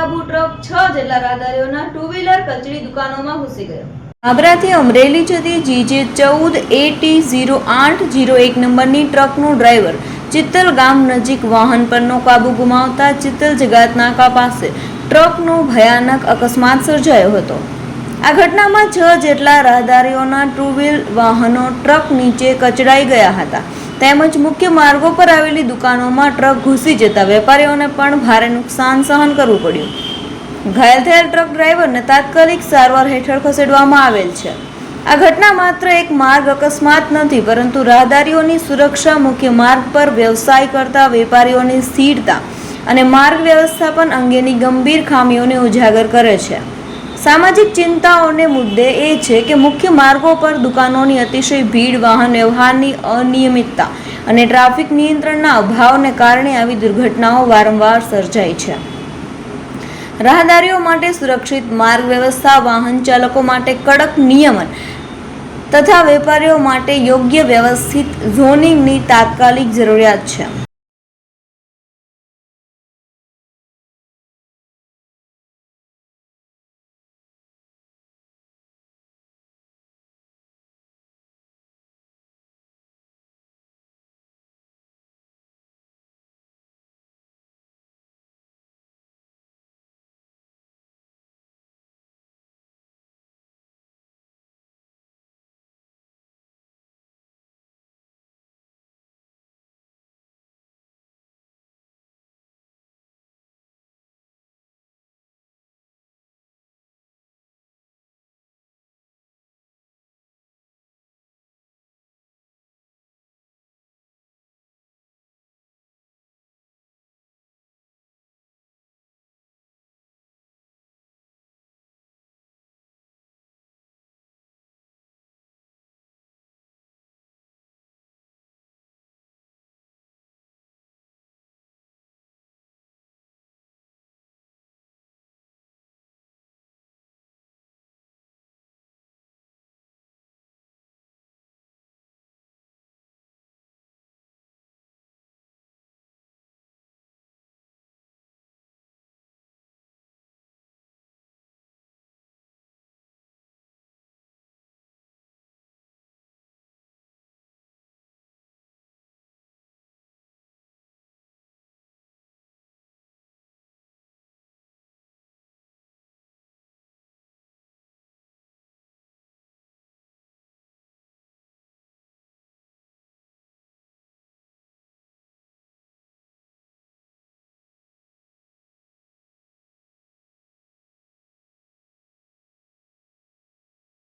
બેકાબુ truck 6 જેટલા રાહદારીઓના two wheeler કચડી દુકાનોમાં ઘૂસી ગયો। બાબરાથી અમરેલી જતી GJ14AT0801 નંબરની ટ્રકનો ડ્રાઈવર ચિત્તલ ગામ નજીક વાહન પરનો કાબુ ગુમાવતા ચિત્તલ જગાત નાકા પાસે ટ્રકનો ભયાનક અકસ્માત સર્જાયો હતો। આ ઘટનામાં 6 જેટલા રાહદારીઓના ટુ વ્હીલ વાહનો ટ્રક નીચે કચડાઈ ગયા હતા તેમજ મુખ્ય માર્ગો પર આવેલી દુકાનોમાં ટ્રક ઘૂસી જતા વેપારીઓને પણ ભારે નુકસાન સહન કરવું પડ્યું। ઘાયલ થયેલ ટ્રક ડ્રાઈવરને તાત્કાલિક સારવાર હેઠળ ખસેડવામાં આવેલ છે। આ ઘટના માત્ર એક માર્ગ અકસ્માત નથી પરંતુ રાહદારીઓની સુરક્ષા, મુખ્ય માર્ગ પર વ્યવસાય કરતા વેપારીઓની સ્થિરતા અને માર્ગ વ્યવસ્થાપન અંગેની ગંભીર ખામીઓને ઉજાગર કરે છે। સામાજિક ચિંતાઓને મુદ્દે એ છે કે મુખ્ય માર્ગો પર દુકાનોની અતિશય ભીડ, વાહન વ્યવહારની અનિયમિતતા અને ટ્રાફિક નિયંત્રણના અભાવને કારણે આવી દુર્ઘટનાઓ વારંવાર સર્જાય છે। રાહદારીઓ માટે સુરક્ષિત માર્ગ વ્યવસ્થા, વાહન ચાલકો માટે કડક નિયમન તથા વેપારીઓ માટે યોગ્ય વ્યવસ્થિત ઝોનિંગની તાત્કાલિક જરૂરિયાત છે।